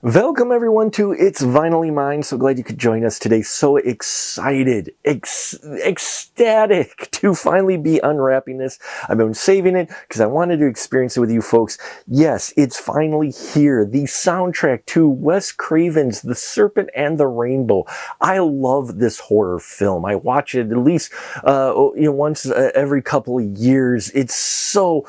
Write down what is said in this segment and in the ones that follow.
Welcome everyone to It's Vinylly Mine. So glad you could join us today. So excited, ecstatic to finally be unwrapping this. I've been saving it because I wanted to experience it with you folks. Yes, it's finally here. The soundtrack to Wes Craven's The Serpent and the Rainbow. I love this horror film. I watch it at least once every couple of years. It's so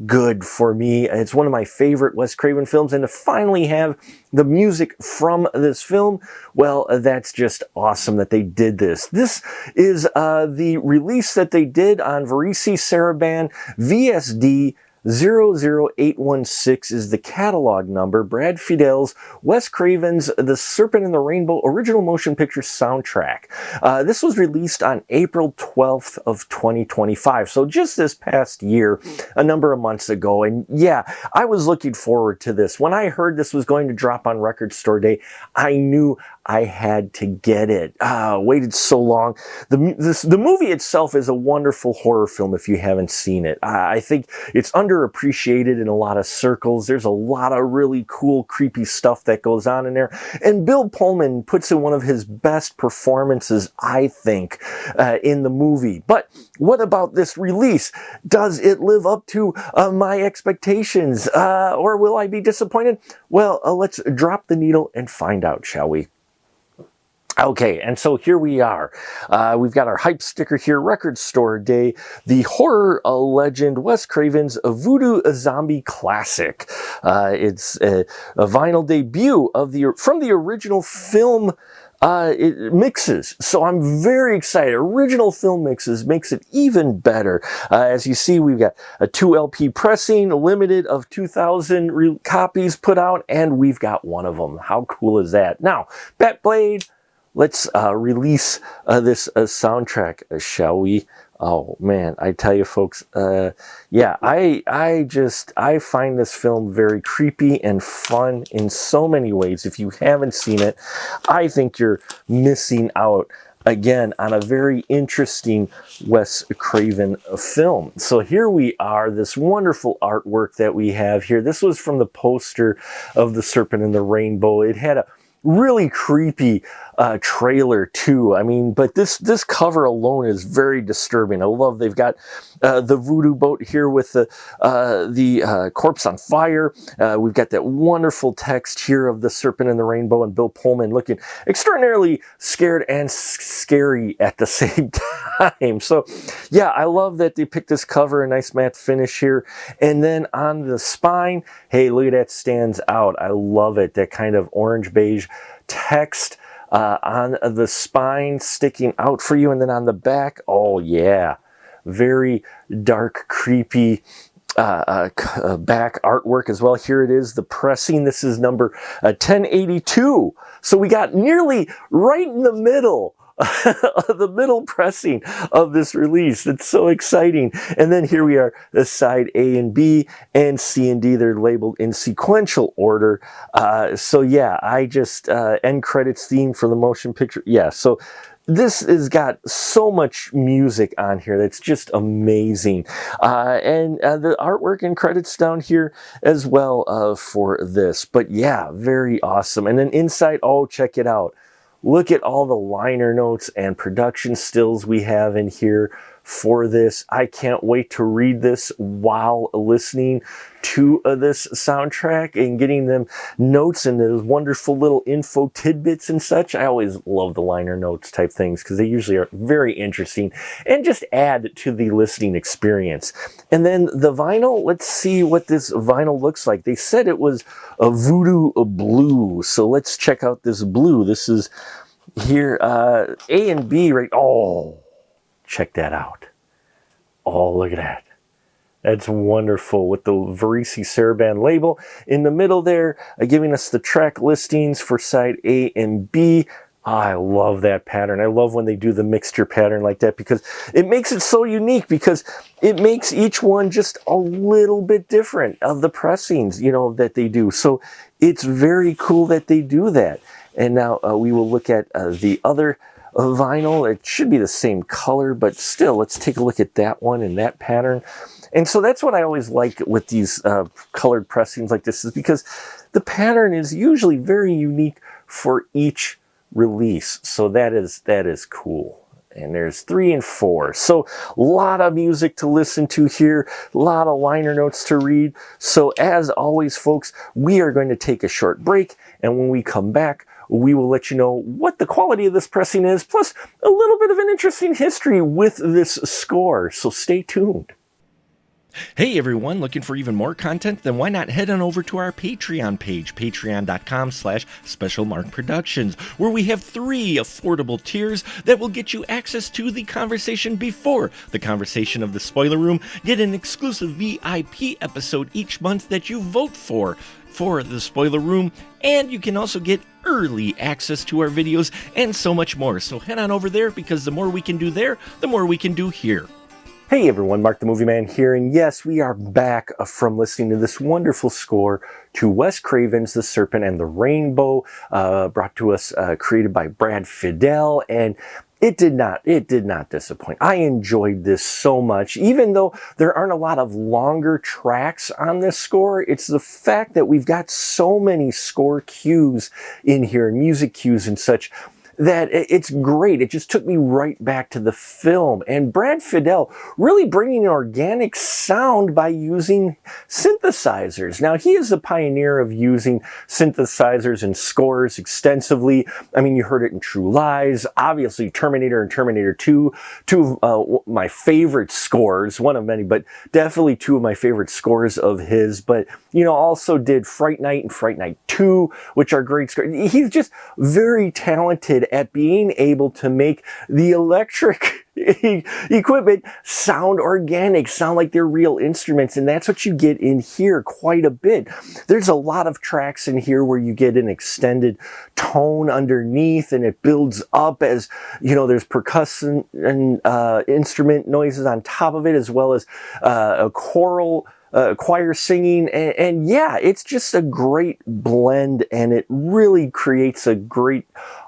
good for me. It's one of my favorite Wes Craven films, and to finally have the music from this film, well, that's just awesome that they did this. This is the release that they did on Serpent VSD 00816 is the catalog number. Brad Fiedel's Wes Craven's The Serpent and the Rainbow original motion picture soundtrack. This was released on April 12th of 2025. So just this past year, a number of months ago. And yeah, I was looking forward to this. When I heard this was going to drop on Record Store Day, I knew I had to get it. Waited so long. The movie itself is a wonderful horror film if you haven't seen it. I think it's underappreciated in a lot of circles. There's a lot of really cool, creepy stuff that goes on in there. And Bill Pullman puts in one of his best performances, I think, in the movie. But what about this release? Does it live up to my expectations? Or will I be disappointed? Well, let's drop the needle and find out, shall we? Okay, and so here we are. We've got our hype sticker here, Record Store Day, the horror legend Wes Craven's Voodoo Zombie Classic. It's a vinyl debut from the original film mixes. So I'm very excited. Original film mixes makes it even better. As you see, we've got a 2 LP pressing, limited of 2,000 copies put out, and we've got one of them. How cool is that? Now, Batblade. Let's release this soundtrack, shall we? Oh man, I tell you folks, yeah, I find this film very creepy and fun in so many ways. If you haven't seen it, I think you're missing out again on a very interesting Wes Craven film. So here we are, this wonderful artwork that we have here. This was from the poster of The Serpent and the Rainbow. It had a really creepy trailer too. I mean, but this cover alone is very disturbing. I love they've got the voodoo boat here with the corpse on fire. We've got that wonderful text here of The Serpent and the Rainbow and Bill Pullman looking extraordinarily scared and scary at the same time. So yeah, I love that they picked this cover, a nice matte finish here. And then on the spine, hey, look at that, stands out. I love it. That kind of orange beige text on the spine sticking out for you, and then on the back, oh yeah, very dark, creepy back artwork as well. Here it is, the pressing. This is number 1082. So we got nearly right in the middle. The middle pressing of this release. It's so exciting. And then here we are, the side A and B and C and D. They're labeled in sequential order. So yeah, I just end credits theme for the motion picture. Yeah, so this has got so much music on here that's just amazing. And the artwork and credits down here as well for this. But yeah, very awesome. And then inside, oh, check it out. Look at all the liner notes and production stills we have in here for this. I can't wait to read this while listening to this soundtrack and getting them notes and those wonderful little info tidbits and such. I always love the liner notes type things because they usually are very interesting and just add to the listening experience. And then the vinyl, let's see what this vinyl looks like. They said it was a voodoo blue, so let's check out this blue. This is here, A and B, right? Oh, check that out. Oh, look at that. That's wonderful with the Serpent label in the middle there, giving us the track listings for side A and B. I love that pattern. I love when they do the mixture pattern like that because it makes it so unique, because it makes each one just a little bit different of the pressings, you know, that they do. So it's very cool that they do that. And now we will look at the other vinyl. It should be the same color, but still, let's take a look at that one and that pattern. And so that's what I always like with these colored pressings like this, is because the pattern is usually very unique for each release. So that is cool. And there's 3 and 4. So a lot of music to listen to here, a lot of liner notes to read. So as always, folks, we are going to take a short break. And when we come back, we will let you know what the quality of this pressing is, plus a little bit of an interesting history with this score. So stay tuned. Hey everyone, looking for even more content? Then why not head on over to our Patreon page, patreon.com/specialmarkproductions, where we have 3 affordable tiers that will get you access to the conversation before the conversation of the spoiler room, get an exclusive VIP episode each month that you vote for the spoiler room, and you can also get early access to our videos and so much more. So head on over there, because the more we can do there, the more we can do here. Hey everyone, Mark the Movie Man here, and yes, we are back from listening to this wonderful score to Wes Craven's The Serpent and the Rainbow, brought to us, created by Brad Fiedel, and it did not disappoint. I enjoyed this so much, even though there aren't a lot of longer tracks on this score. It's the fact that we've got so many score cues in here, music cues and such, that it's great. It just took me right back to the film. And Brad Fiedel really bringing an organic sound by using synthesizers. Now, he is the pioneer of using synthesizers and scores extensively. I mean, you heard it in True Lies, obviously Terminator and Terminator 2, 2 of my favorite scores, one of many, but definitely 2 of my favorite scores of his. But, you know, also did Fright Night and Fright Night 2, which are great scores. He's just very talented at being able to make the electric equipment sound organic, sound like they're real instruments, and that's what you get in here quite a bit. There's a lot of tracks in here where you get an extended tone underneath, and it builds up as, you know, there's percussion and instrument noises on top of it, as well as a choir singing, and yeah, it's just a great blend, and it really creates a great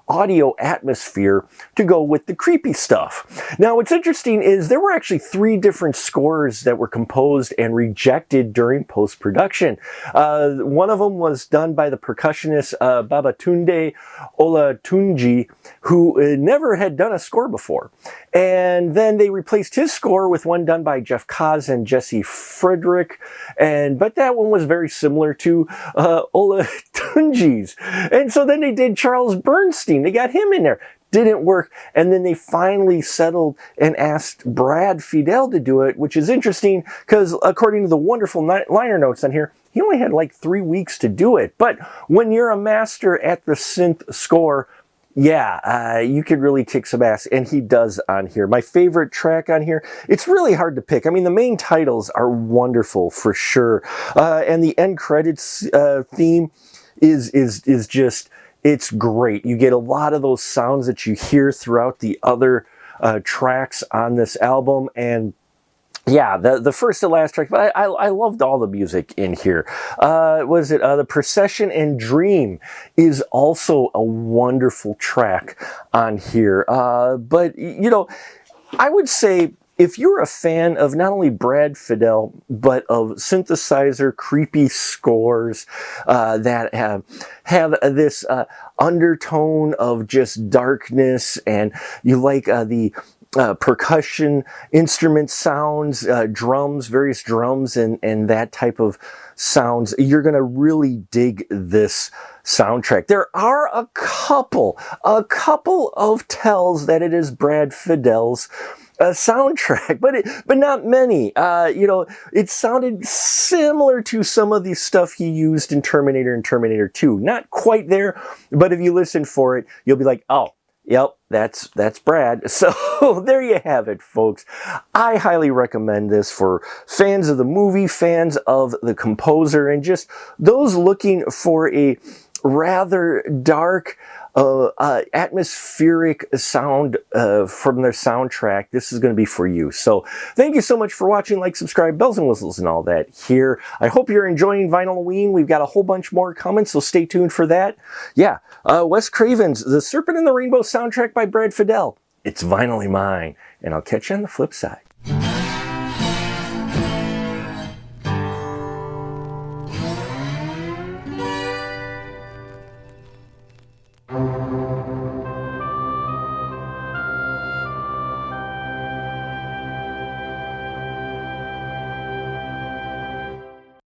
audio atmosphere to go with the creepy stuff. Now, what's interesting is there were actually 3 different scores that were composed and rejected during post-production. One of them was done by the percussionist Babatunde Olatunji, who never had done a score before. And then they replaced his score with one done by Jeff Kaz and Jesse Frederick, but that one was very similar to Olatunji's. And so then they did Charles Bernstein. They got him in there. Didn't work. And then they finally settled and asked Brad Fiedel to do it, which is interesting because according to the wonderful liner notes on here, he only had like 3 weeks to do it. But when you're a master at the synth score, yeah, you could really kick some ass, and he does on here. My favorite track on here, it's really hard to pick. I mean, the main titles are wonderful for sure. And the end credits theme is just, it's great. You get a lot of those sounds that you hear throughout the other tracks on this album, and yeah, the first and last track, but I loved all the music in here. Was it The Procession and Dream is also a wonderful track on here. But, you know, I would say if you're a fan of not only Brad Fiedel, but of synthesizer creepy scores that have this undertone of just darkness, and you like the percussion instrument sounds, drums, various drums, and that type of sounds, you're going to really dig this soundtrack. There are a couple of tells that it is Brad Fiedel's soundtrack, but not many. You know, it sounded similar to some of the stuff he used in Terminator and Terminator 2. Not quite there, but if you listen for it, you'll be like, oh, yep, that's Brad. So there you have it, folks. I highly recommend this for fans of the movie, fans of the composer, and just those looking for a rather dark, atmospheric sound from their soundtrack. This is going to be for you. So thank you so much for watching. Like, subscribe, bells and whistles and all that here. I hope you're enjoying Vinylween. We've got a whole bunch more coming, so stay tuned for that. Yeah, Wes Craven's The Serpent and the Rainbow soundtrack by Brad Fiedel. It's vinylly mine, and I'll catch you on the flip side.